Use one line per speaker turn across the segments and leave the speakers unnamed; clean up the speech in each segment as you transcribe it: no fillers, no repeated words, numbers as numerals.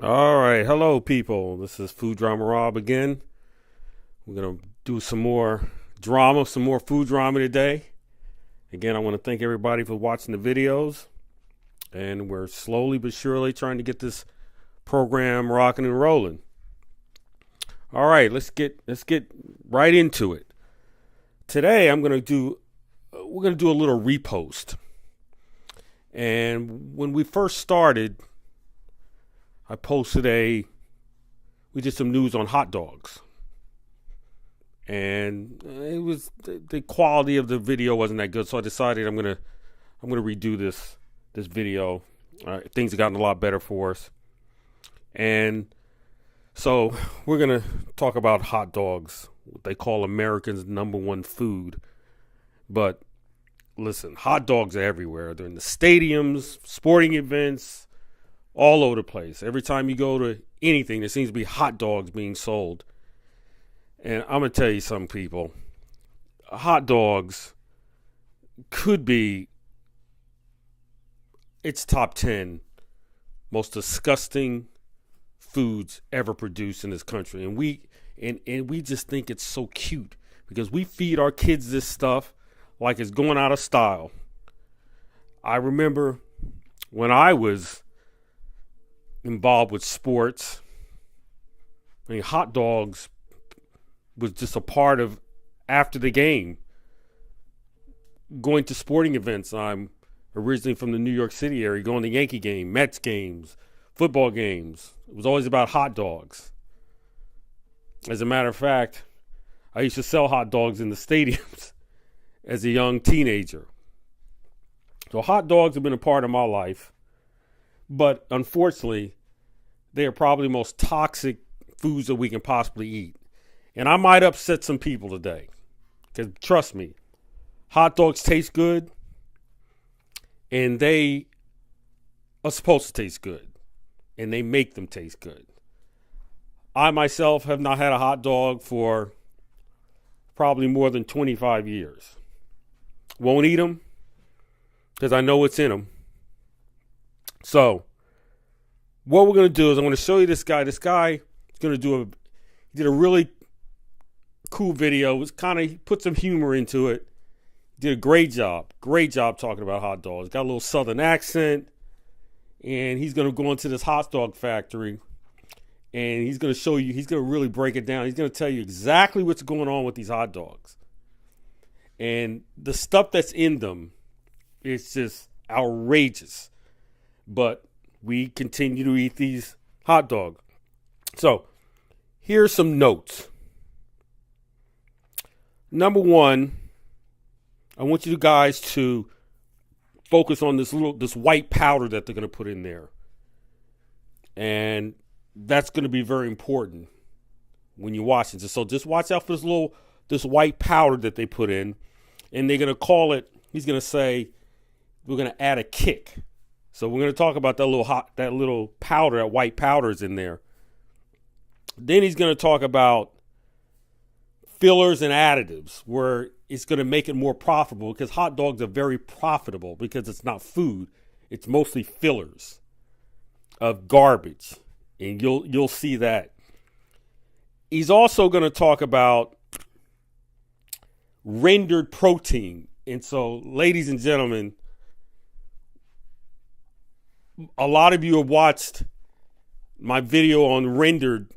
All right, hello people. This is Food Drama Rob again. We're gonna do some more drama, some more food drama today. Again, I want to thank everybody for watching the videos, and we're slowly but surely trying to get this program rocking and rolling. All right, let's get right into it. Today, we're gonna do a little repost. And when we first started, I posted we did some news on hot dogs. And it was the quality of the video wasn't that good, so I decided I'm gonna redo this video. Things have gotten a lot better for us, and so we're gonna talk about hot dogs. What they call Americans' number one food. But listen, hot dogs are everywhere. They're in the stadiums, sporting events, all over the place. Every time you go to anything, there seems to be hot dogs being sold. And I'm going to tell you something, people. Hot dogs could be its top 10 most disgusting foods ever produced in this country. And we just think it's so cute because we feed our kids this stuff like it's going out of style. I remember when I was involved with sports, I mean, hot dogs was just a part of after the game. Going to sporting events. I'm originally from the New York City area, going to Yankee game, Mets games, football games. It was always about hot dogs. As a matter of fact, I used to sell hot dogs in the stadiums as a young teenager. So hot dogs have been a part of my life. But unfortunately, they are probably the most toxic foods that we can possibly eat. And I might upset some people today. Because trust me, hot dogs taste good. And they are supposed to taste good. And they make them taste good. I myself have not had a hot dog for probably more than 25 years. Won't eat them because I know what's in them. So, what we're going to do is I'm going to show you this guy. This guy is going to he did a really cool video. It was he put some humor into it. Did a great job talking about hot dogs. Got a little southern accent. And he's going to go into this hot dog factory. And he's going to show you, he's going to really break it down. He's going to tell you exactly what's going on with these hot dogs. And the stuff that's in them is just outrageous. But we continue to eat these hot dogs. So, here's some notes. Number one, I want you guys to focus on this white powder that they're going to put in there. And that's going to be very important when you're watching this. So just watch out for this white powder that they put in. And they're going to call it, he's going to say, we're going to add a kick. So we're going to talk about that little powder, that white powder is in there. Then he's going to talk about fillers and additives, where it's going to make it more profitable, because hot dogs are very profitable because it's not food. It's mostly fillers of garbage. And you'll see that. He's also going to talk about rendered protein. And so, ladies and gentlemen, a lot of you have watched my video on rendered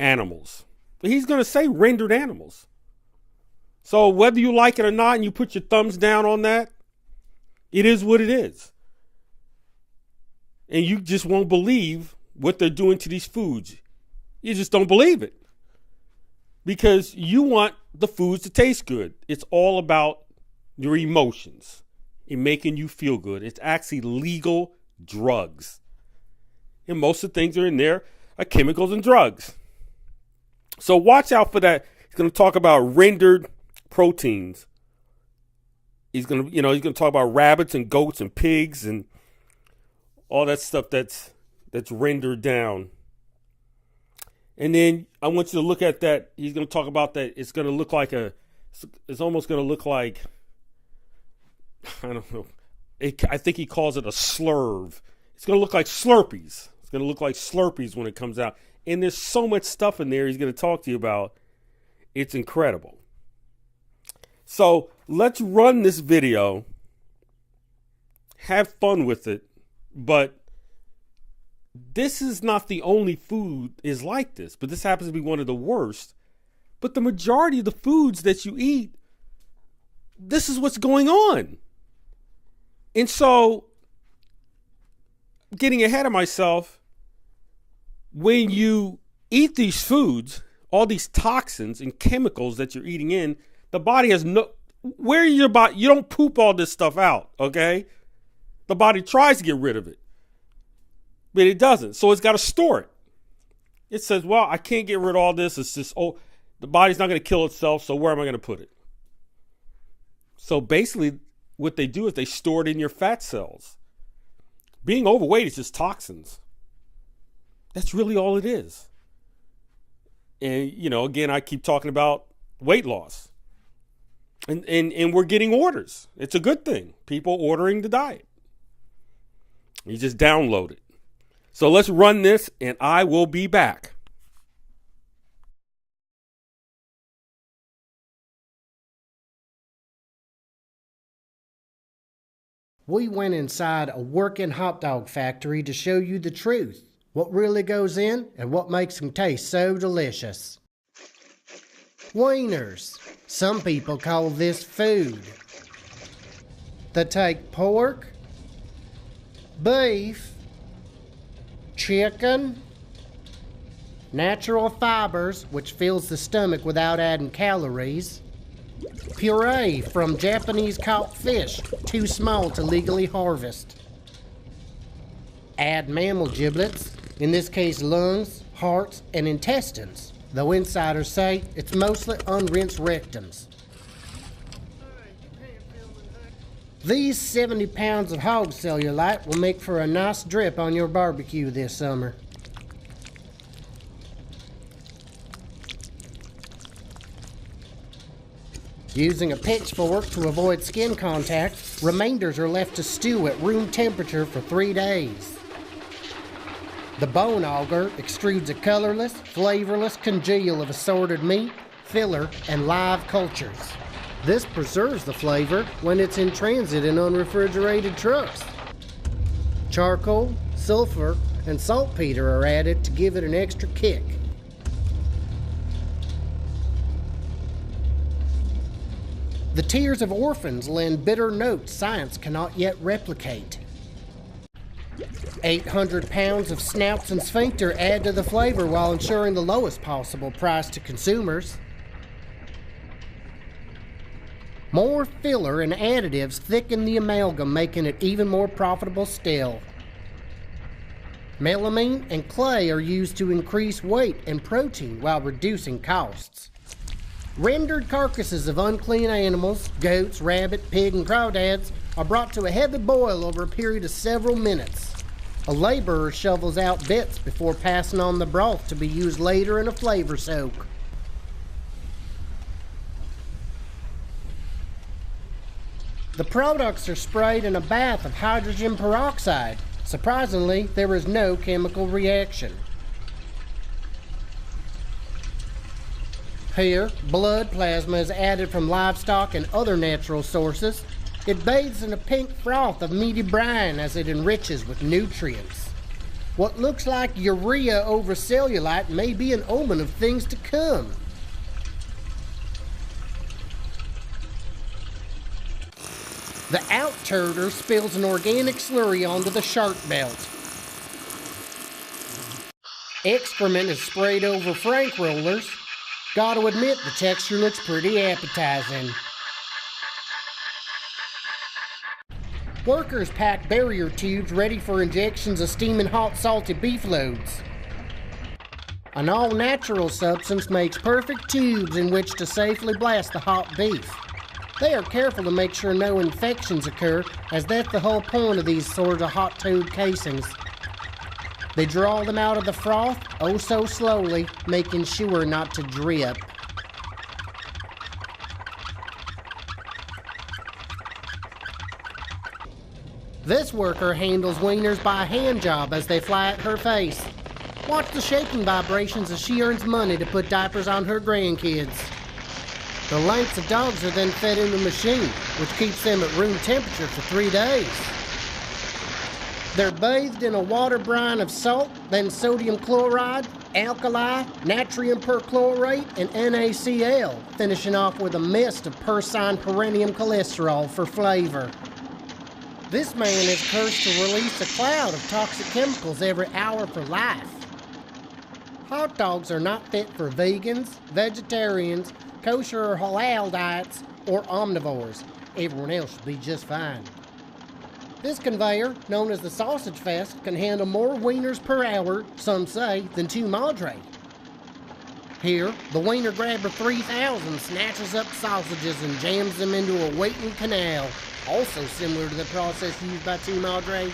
animals. But he's going to say rendered animals. So whether you like it or not and you put your thumbs down on that, it is what it is. And you just won't believe what they're doing to these foods. You just don't believe it. Because you want the foods to taste good. It's all about your emotions and making you feel good. It's actually legal drugs. And most of the things that are in there are chemicals and drugs. So watch out for that. He's going to talk about rendered proteins. He's going to talk about rabbits and goats and pigs and all that stuff that's rendered down. And then I want you to look at that. He's going to talk about that. It's going to look like it's almost going to look like, I don't know. I think he calls it a slurve. It's going to look like Slurpees. It's going to look like Slurpees when it comes out. And there's so much stuff in there he's going to talk to you about. It's incredible. So let's run this video. Have fun with it. But this is not the only food is like this. But this happens to be one of the worst. But the majority of the foods that you eat, this is what's going on. And so, getting ahead of myself, when you eat these foods, all these toxins and chemicals that you're eating in, the body has no, where your body, you don't poop all this stuff out, okay? The body tries to get rid of it, but it doesn't. So it's got to store it. It says, well, I can't get rid of all this. It's just, the body's not going to kill itself, so where am I going to put it? So basically, what they do is they store it in your fat cells. Being overweight is just toxins. That's really all it is. And, you know, again, I keep talking about weight loss. And we're getting orders. It's a good thing. People ordering the diet. You just download it. So let's run this, and I will be back.
We went inside a working hot dog factory to show you the truth. What really goes in and what makes them taste so delicious. Wieners. Some people call this food. They take pork, beef, chicken, natural fibers, which fills the stomach without adding calories, puree from Japanese caught fish, too small to legally harvest. Add mammal giblets, in this case lungs, hearts, and intestines, though insiders say it's mostly unrinsed rectums. These 70 pounds of hog cellulite will make for a nice drip on your barbecue this summer. Using a pitchfork to avoid skin contact, remainders are left to stew at room temperature for 3 days. The bone auger extrudes a colorless, flavorless congeal of assorted meat, filler, and live cultures. This preserves the flavor when it's in transit in unrefrigerated trucks. Charcoal, sulfur, and saltpeter are added to give it an extra kick. The tears of orphans lend bitter notes science cannot yet replicate. 800 pounds of snouts and sphincter add to the flavor while ensuring the lowest possible price to consumers. More filler and additives thicken the amalgam, making it even more profitable still. Melamine and clay are used to increase weight and protein while reducing costs. Rendered carcasses of unclean animals, goats, rabbit, pig, and crawdads, are brought to a heavy boil over a period of several minutes. A laborer shovels out bits before passing on the broth to be used later in a flavor soak. The products are sprayed in a bath of hydrogen peroxide. Surprisingly, there is no chemical reaction. Here, blood plasma is added from livestock and other natural sources. It bathes in a pink froth of meaty brine as it enriches with nutrients. What looks like urea over cellulite may be an omen of things to come. The out-turder spills an organic slurry onto the shark belt. Excrement is sprayed over frank rollers. Gotta admit, the texture looks pretty appetizing. Workers pack barrier tubes ready for injections of steaming hot salty beef loads. An all-natural substance makes perfect tubes in which to safely blast the hot beef. They are careful to make sure no infections occur, as that's the whole point of these sorts of hot tube casings. They draw them out of the froth, oh so slowly, making sure not to drip. This worker handles wieners by hand job as they fly at her face. Watch the shaking vibrations as she earns money to put diapers on her grandkids. The lengths of dogs are then fed in the machine, which keeps them at room temperature for 3 days. They're bathed in a water brine of salt, then sodium chloride, alkali, natrium perchlorate, and NaCl, finishing off with a mist of porcine perennium cholesterol for flavor. This man is cursed to release a cloud of toxic chemicals every hour for life. Hot dogs are not fit for vegans, vegetarians, kosher or halal diets, or omnivores. Everyone else should be just fine. This conveyor, known as the Sausage Fest, can handle more wieners per hour, some say, than 2 Madre. Here, the Wiener Grabber 3000 snatches up sausages and jams them into a waiting canal, also similar to the process used by 2 Madre.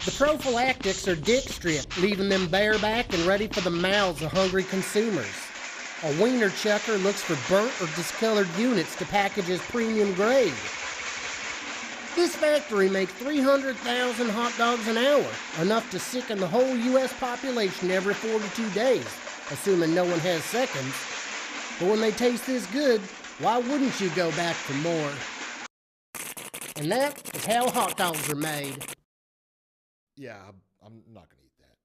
The prophylactics are dick stripped, leaving them bareback and ready for the mouths of hungry consumers. A wiener chucker looks for burnt or discolored units to package as premium grade. This factory makes 300,000 hot dogs an hour, enough to sicken the whole U.S. population every 42 days, assuming no one has seconds. But when they taste this good, why wouldn't you go back for more? And that is how hot dogs are made.
Yeah, I'm not going to eat that.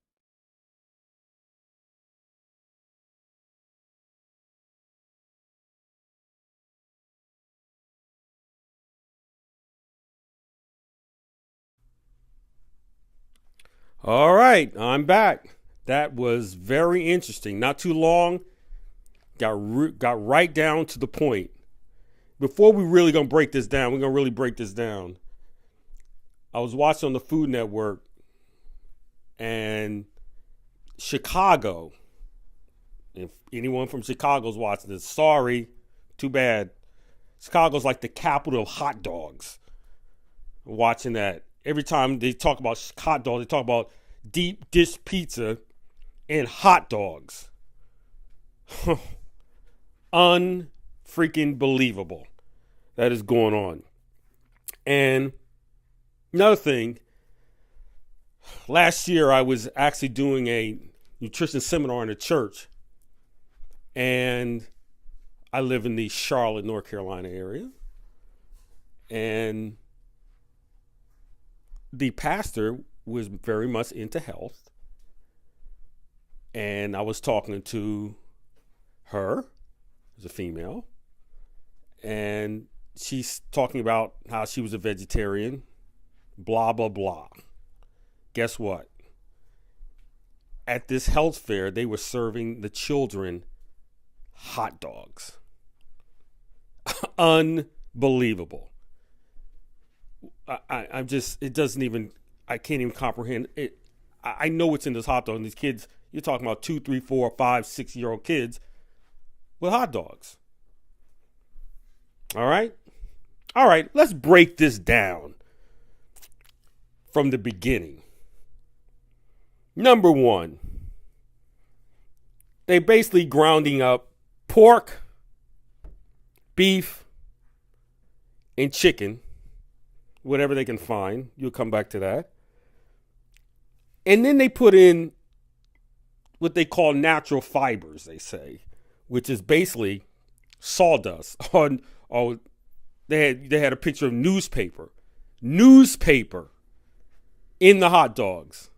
All right, I'm back. That was very interesting. Not too long. Got right down to the point. Before we really gonna break this down, we're gonna really break this down. I was watching on the Food Network, and Chicago. If anyone from Chicago's watching this, sorry, too bad. Chicago's like the capital of hot dogs. Watching that. Every time they talk about hot dogs, they talk about deep dish pizza and hot dogs. Unfreaking believable that is going on. And another thing, last year I was actually doing a nutrition seminar in a church, and I live in the Charlotte, North Carolina area, and the pastor was very much into health, and I was talking to her as a female, and she's talking about how she was a vegetarian, blah, blah, blah. Guess what? At this health fair, they were serving the children hot dogs. Unbelievable. I'm just, it doesn't even, I can't even comprehend it. I know it's in this hot dog, and these kids, you're talking about 2, 3, 4, 5, 6-year-old kids with hot dogs. All right, let's break this down from the beginning. Number one, they basically grounding up pork, beef, and chicken, whatever they can find. You'll come back to that. And then they put in what they call natural fibers, they say, which is basically sawdust. Or they had a picture of newspaper in the hot dogs.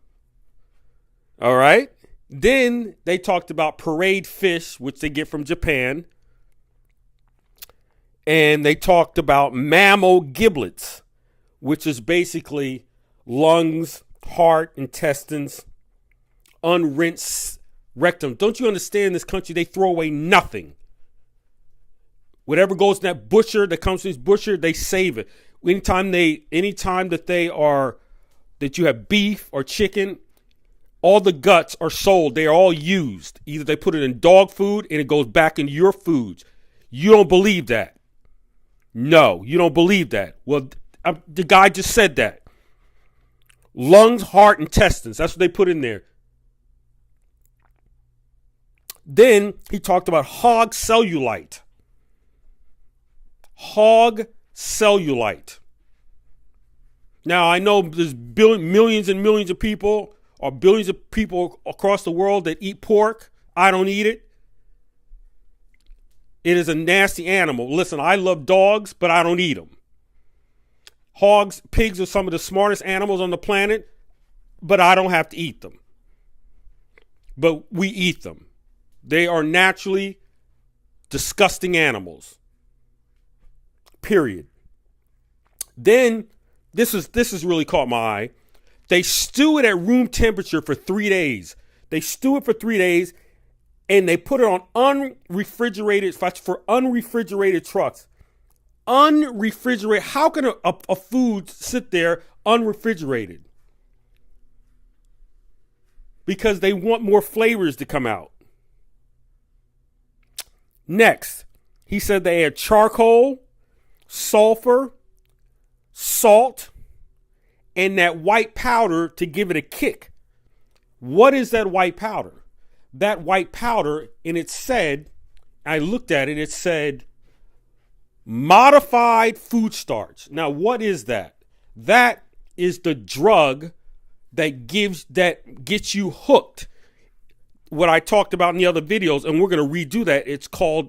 All right. Then they talked about pureed fish, which they get from Japan. And they talked about mammal giblets, which is basically lungs, heart, intestines, unrinsed rectum. Don't you understand, in this country, they throw away nothing. Whatever goes in that butcher, that comes from this butcher, they save it. Anytime that you have beef or chicken, all the guts are sold. They are all used. Either they put it in dog food and it goes back into your foods. You don't believe that. No, you don't believe that. Well, the guy just said that. Lungs, heart, intestines. That's what they put in there. Then he talked about hog cellulite. hog cellulite. Now, I know there's millions and millions of people, or billions of people across the world that eat pork. I don't eat it. It is a nasty animal. Listen, I love dogs, but I don't eat them. Hogs, pigs are some of the smartest animals on the planet, but I don't have to eat them. But we eat them. They are naturally disgusting animals. Period. Then, this is really caught my eye. They stew it at room temperature for 3 days. They stew it for 3 days, and they put it on unrefrigerated, for unrefrigerated trucks. Unrefrigerated. How can a food sit there unrefrigerated? Because they want more flavors to come out. Next, he said they add charcoal, sulfur, salt, and that white powder to give it a kick. What is that white powder? That white powder, and it said, I looked at it, it said modified food starch. Now, what is that? That is the drug that gets you hooked. What I talked about in the other videos, and we're going to redo that.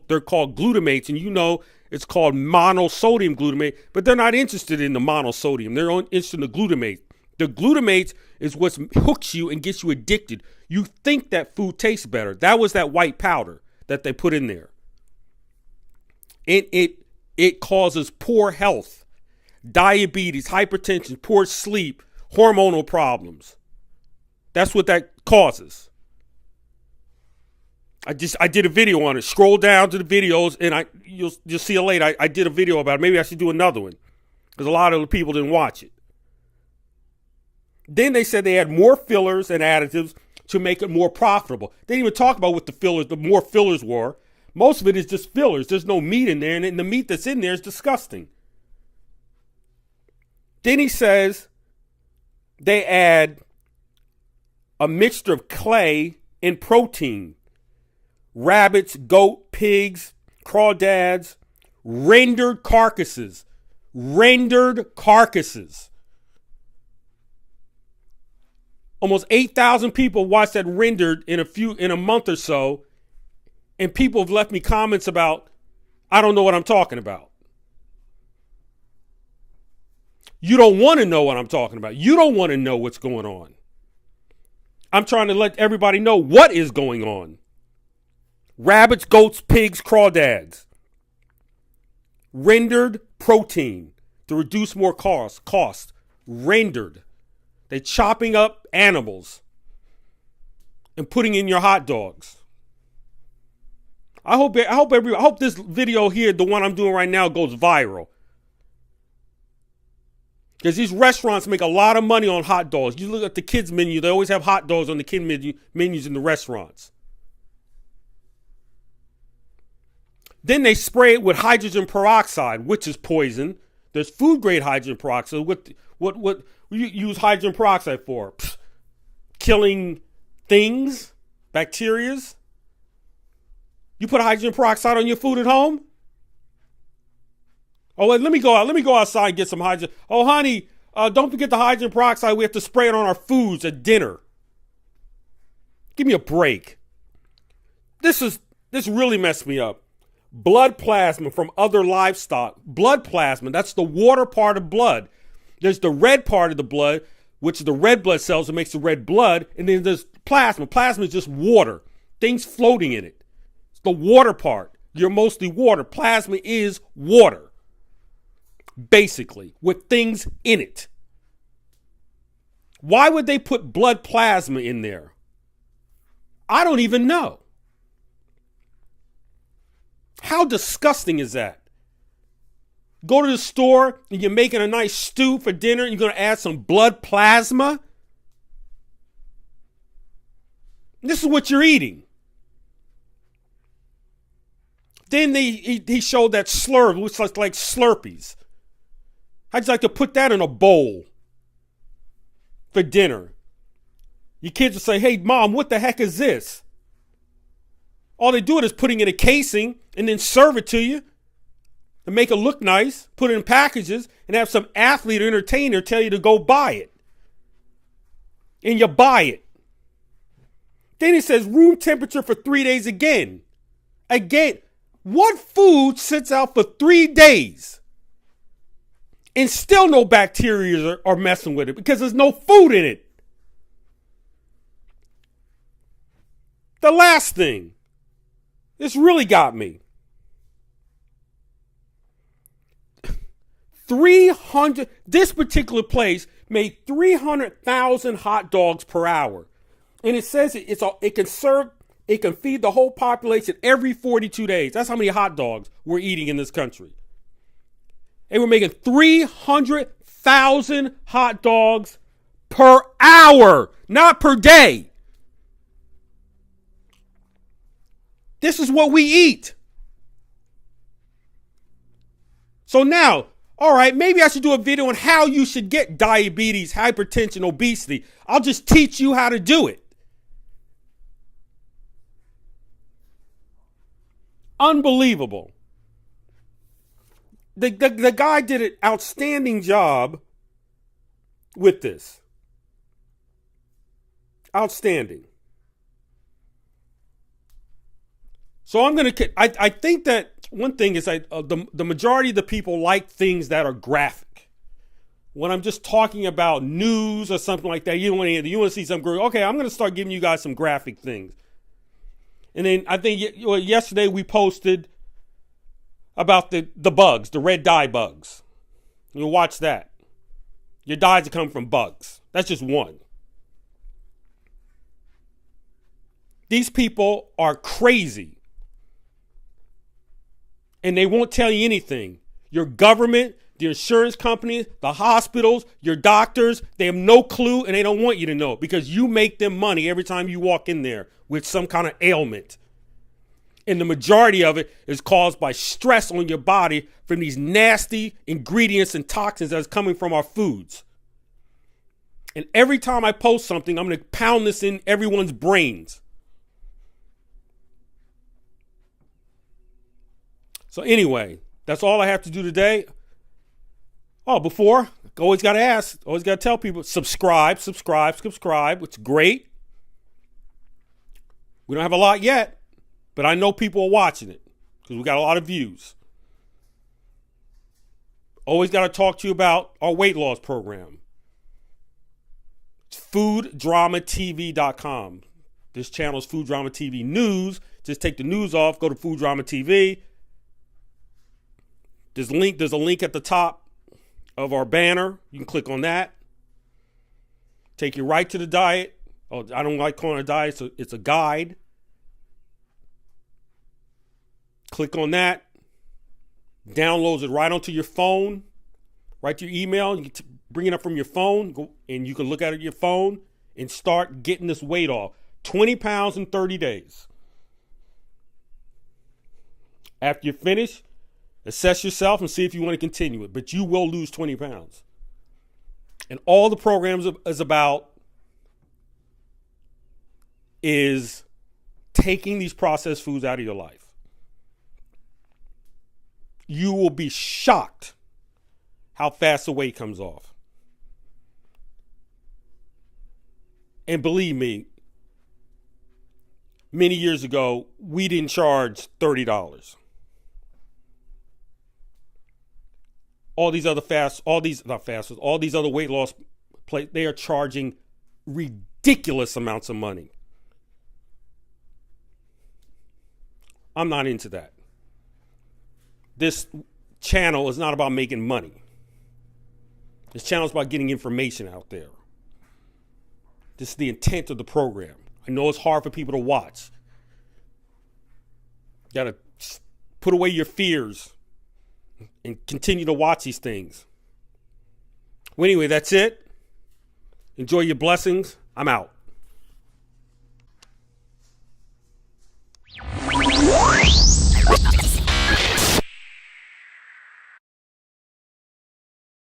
They're called glutamates, and you know it's called monosodium glutamate, but they're not interested in the monosodium. They're interested in the glutamate. The glutamate is what hooks you and gets you addicted. You think that food tastes better. That was that white powder that they put in there. And it causes poor health, diabetes, hypertension, poor sleep, hormonal problems. That's what that causes. I did a video on it. Scroll down to the videos, and you'll see it later. I did a video about it. Maybe I should do another one because a lot of the people didn't watch it. Then they said they had more fillers and additives to make it more profitable. They didn't even talk about what the more fillers were. Most of it is just fillers. There's no meat in there, and the meat that's in there is disgusting. Then he says they add a mixture of clay and protein. Rabbits, goat, pigs, crawdads, rendered carcasses. Rendered carcasses. Almost 8,000 people watched that rendered in a month or so, and people have left me comments about, I don't know what I'm talking about. You don't want to know what I'm talking about. You don't want to know what's going on. I'm trying to let everybody know what is going on. Rabbits, goats, pigs, crawdads. Rendered protein to reduce more cost. Rendered. They're chopping up animals and putting in your hot dogs. I hope this video here, the one I'm doing right now, goes viral. Because these restaurants make a lot of money on hot dogs. You look at the kids menu, they always have hot dogs on the kid menus in the restaurants. Then they spray it with hydrogen peroxide, which is poison. There's food grade hydrogen peroxide. What you use hydrogen peroxide for? Killing things, bacterias. You put hydrogen peroxide on your food at home? Oh, wait, let me go outside and get some hydrogen. Oh, honey, don't forget the hydrogen peroxide. We have to spray it on our foods at dinner. Give me a break. This really messed me up. Blood plasma from other livestock. Blood plasma, that's the water part of blood. There's the red part of the blood, which is the red blood cells that makes the red blood. And then there's plasma. Plasma is just water. Things floating in it. It's the water part. You're mostly water. Plasma is water. Basically, with things in it. Why would they put blood plasma in there? I don't even know. How disgusting is that? Go to the store and you're making a nice stew for dinner and you're going to add some blood plasma? This is what you're eating. Then he showed that slurry, which looks like Slurpees. I'd just like to put that in a bowl for dinner. Your kids will say, hey, Mom, what the heck is this? All they do is putting in a casing and then serve it to you. and make it look nice, put it in packages, and have some athlete or entertainer tell you to go buy it. And you buy it. Then it says room temperature for 3 days again. Again, what food sits out for 3 days and still no bacteria are messing with it because there's no food in it? The last thing, this really got me. 300, this particular place made 300,000 hot dogs per hour. And it says it can feed the whole population every 42 days. That's how many hot dogs we're eating in this country. They were making 300,000 hot dogs per hour, not per day. This is what we eat. So now, all right, maybe I should do a video on how you should get diabetes, hypertension, obesity. I'll just teach you how to do it. Unbelievable. The guy did an outstanding job with this. Outstanding. So I think that one thing is the majority of the people like things that are graphic. When I'm just talking about news or something like that, you want to see some graphic. Okay, I'm going to start giving you guys some graphic things. And then I think yesterday we posted about the bugs, the red dye bugs. You watch that. Your dyes are coming from bugs. That's just one. These people are crazy. And they won't tell you anything. Your government, the insurance companies, the hospitals, your doctors, they have no clue and they don't want you to know because you make them money every time you walk in there with some kind of ailment. And the majority of it is caused by stress on your body from these nasty ingredients and toxins that's coming from our foods. And every time I post something, I'm going to pound this in everyone's brains. So anyway, that's all I have to do today. Oh, before, always got to ask, always got to tell people, subscribe, which is great. We don't have a lot yet, but I know people are watching it because we got a lot of views. Always got to talk to you about our weight loss program. It's fooddramatv.com. This channel is Food Drama TV News. Just take the news off, go to Food Drama TV. There's a link at the top of our banner. You can click on that. Take you right to the diet. Oh, I don't like calling it a diet, so it's a guide. Click on that. Downloads it right onto your phone, right to your email. You can bring it up from your phone, and you can look at it on your phone and start getting this weight off. 20 pounds in 30 days. After you finish, assess yourself and see if you want to continue it. But you will lose 20 pounds. And all the programs is about is taking these processed foods out of your life. You will be shocked how fast the weight comes off. And believe me, many years ago, we didn't charge $30. All these other all these other weight loss places, they are charging ridiculous amounts of money. I'm not into that. This channel is not about making money. This channel is about getting information out there. This is the intent of the program. I know it's hard for people to watch. You got to put away your fears and continue to watch these things. Well, anyway, that's it. Enjoy your blessings. I'm out.